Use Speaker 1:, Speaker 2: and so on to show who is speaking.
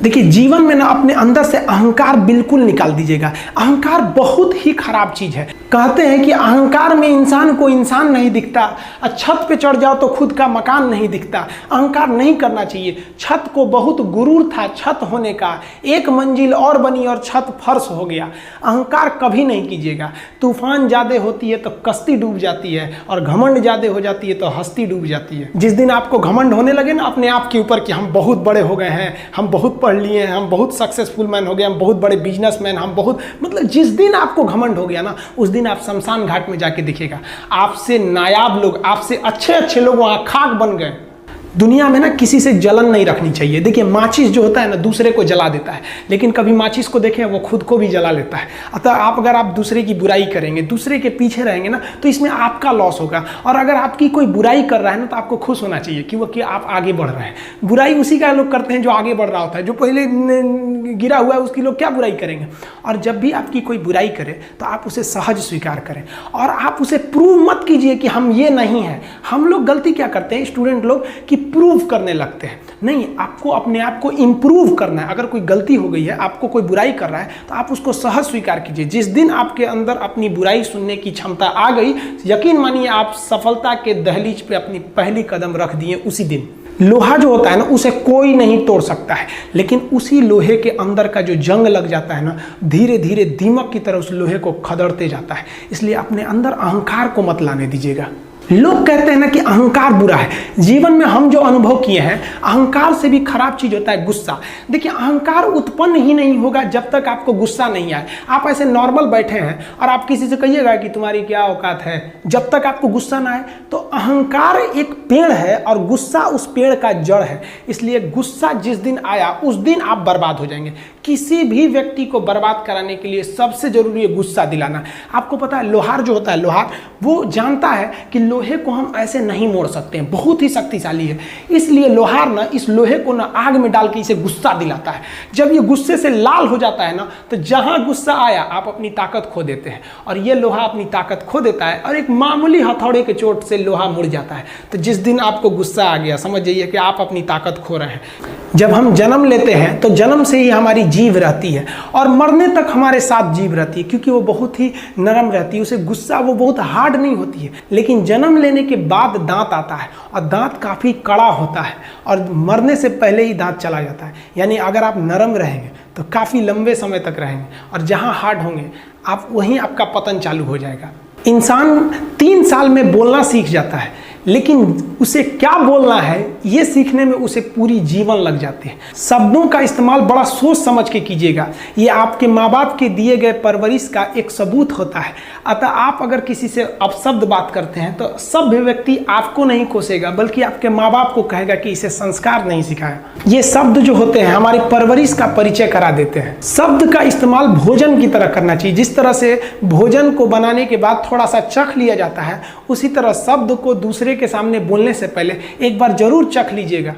Speaker 1: देखिए, जीवन में ना अपने अंदर से अहंकार बिल्कुल निकाल दीजिएगा। अहंकार बहुत ही खराब चीज है। कहते हैं कि अहंकार में इंसान को इंसान नहीं दिखता, और छत पे चढ़ जाओ तो खुद का मकान नहीं दिखता। अहंकार नहीं करना चाहिए। छत को बहुत गुरूर था छत होने का, एक मंजिल और बनी और छत फर्श हो गया। अहंकार कभी नहीं कीजिएगा। तूफान ज्यादा होती है तो कश्ती डूब जाती है, और घमंड ज्यादा हो जाती है तो हस्ती डूब जाती है। जिस दिन आपको घमंड होने लगे ना अपने आप के ऊपर कि हम बहुत बड़े हो गए हैं, हम बहुत पढ़ लिए हैं, हम बहुत सक्सेसफुल मैन हो गए, हम बहुत बड़े बिजनेसमैन, हम बहुत, मतलब जिस दिन आपको घमंड हो गया ना, उस दिन आप शमशान घाट में जाके दिखेगा आपसे नायाब लोग, आपसे अच्छे अच्छे लोग वहां खाक बन गए। दुनिया में ना किसी से जलन नहीं रखनी चाहिए। देखिए, माचिस जो होता है ना दूसरे को जला देता है, लेकिन कभी माचिस को देखें वो खुद को भी जला लेता है। अतः अगर आप दूसरे की बुराई करेंगे, दूसरे के पीछे रहेंगे ना, तो इसमें आपका लॉस होगा। और अगर आपकी कोई बुराई कर रहा है ना, तो आपको खुश होना चाहिए कि आप आगे बढ़ रहे हैं। बुराई उसी का लोग करते हैं जो आगे बढ़ रहा होता है। जो पहले गिरा हुआ है उसकी लोग क्या बुराई करेंगे। और जब भी आपकी कोई बुराई करे तो आप उसे सहज स्वीकार करें, और आप उसे प्रूव मत कीजिए कि हम ये नहीं हैं। हम लोग गलती क्या करते हैं स्टूडेंट लोग, कि प्रूव करने लगते हैं। नहीं, आपको अपने आप को इंप्रूव करना है। अगर कोई गलती हो गई है, आपको कोई बुराई कर रहा है, तो आप उसको सहज स्वीकार कीजिए। जिस दिन आपके अंदर अपनी बुराई सुनने की क्षमता आ गई, यकीन मानिए आप सफलता के दहलीज पे अपनी पहली कदम रख दिए उसी दिन। लोहा जो होता है ना, उसे कोई नहीं तोड़ सकता है, लेकिन उसी लोहे के अंदर का जो जंग लग जाता है ना, धीरे धीरे दीमक की तरह उस लोहे को खदड़ते जाता है। इसलिए अपने अंदर अहंकार को मत लाने दीजिएगा। लोग कहते हैं ना कि अहंकार बुरा है। जीवन में हम जो अनुभव किए हैं, अहंकार से भी खराब चीज होता है गुस्सा। देखिए, अहंकार उत्पन्न ही नहीं होगा जब तक आपको गुस्सा नहीं आए। आप ऐसे नॉर्मल बैठे हैं और आप किसी से कहिएगा कि तुम्हारी क्या औकात है, जब तक आपको गुस्सा ना आए। तो अहंकार एक पेड़ है और गुस्सा उस पेड़ का जड़ है। इसलिए गुस्सा जिस दिन आया उस दिन आप बर्बाद हो जाएंगे। किसी भी व्यक्ति को बर्बाद कराने के लिए सबसे जरूरी है गुस्सा दिलाना। आपको पता है, लोहार जो होता है, लोहार वो जानता है कि लोहे को हम ऐसे नहीं मोड़ सकते हैं, बहुत ही शक्तिशाली है। इसलिए लोहार ना इस लोहे को ना आग में डाल के इसे गुस्सा दिलाता है। जब ये गुस्से से लाल हो जाता है ना, तो जहां गुस्सा आया आप अपनी ताकत खो देते हैं, और ये लोहा अपनी ताकत खो देता है, और एक मामूली हथौड़े के चोट से लोहा मुड़ जाता है। तो जिस दिन आपको गुस्सा आ गया, समझ जाइए कि आप अपनी ताकत खो रहे हैं। जब हम जन्म लेते हैं तो जन्म से ही हमारी जीभ रहती है, और मरने तक हमारे साथ जीभ रहती है, क्योंकि वो बहुत ही नरम रहती है। उसे गुस्सा वो बहुत हार्ड नहीं होती है। लेकिन जन्म लेने के बाद दांत आता है, और दांत काफ़ी कड़ा होता है, और मरने से पहले ही दांत चला जाता है। यानी अगर आप नरम रहेंगे तो काफ़ी लंबे समय तक रहेंगे, और जहाँ हार्ड होंगे आप वहीं आपका पतन चालू हो जाएगा। इंसान 3 साल में बोलना सीख जाता है, लेकिन उसे क्या बोलना है ये सीखने में उसे पूरी जीवन लग जाते हैं। शब्दों का इस्तेमाल बड़ा सोच समझ के कीजिएगा। ये आपके माँ बाप के दिए गए परवरिश का एक सबूत होता है। अतः आप अगर किसी से अपशब्द बात करते हैं तो सभ्य व्यक्ति आपको नहीं कोसेगा, बल्कि आपके माँ बाप को कहेगा कि इसे संस्कार नहीं सिखाया। ये शब्द जो होते हैं हमारी परवरिश का परिचय करा देते हैं। शब्द का इस्तेमाल भोजन की तरह करना चाहिए। जिस तरह से भोजन को बनाने के बाद थोड़ा सा चख लिया जाता है, उसी तरह शब्द को दूसरे के सामने बोलने से पहले एक बार जरूर चख लीजिएगा।